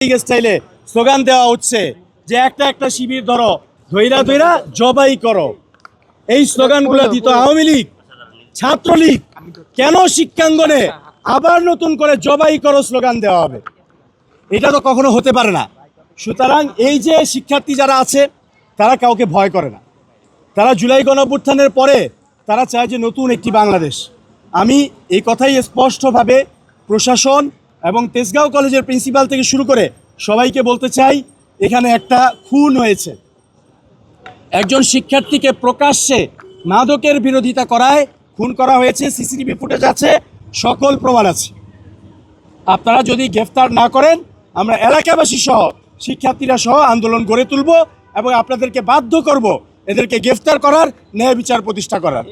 স্টাইলে স্লোগান দেওয়া হচ্ছে যে একটা একটা শিবির ধরো, ধৈরা ধৈরা জবাই করো। এই স্লোগানগুলো দিত আওয়ামী লীগ, ছাত্রলীগ। কেন শিক্ষাঙ্গনে আবার নতুন করে জবাই করো স্লোগান দেওয়া হবে? এটা তো কখনো হতে পারে না। সুতরাং এই যে শিক্ষার্থী যারা আছে তারা কাউকে ভয় করে না। তারা জুলাই গণঅভ্যুত্থানের পরে তারা চায় যে নতুন একটি বাংলাদেশ। আমি এই কথাই স্পষ্টভাবে প্রশাসন এবং তেজগাঁও কলেজের প্রিন্সিপাল থেকে শুরু করে সবাইকে বলতে চাই, এখানে একটা খুন হয়েছে। একজন শিক্ষার্থীকে প্রকাশ্যে মাদকের বিরোধিতা করায় খুন করা হয়েছে। সিসিটিভি ফুটেজ আছে, সকল প্রমাণ আছে। আপনারা যদি গ্রেফতার না করেন, আমরা এলাকাবাসী সহ শিক্ষার্থীরা সহ আন্দোলন গড়ে তুলব এবং আপনাদেরকে বাধ্য করব এদেরকে গ্রেফতার করার, ন্যায় বিচার প্রতিষ্ঠা করার।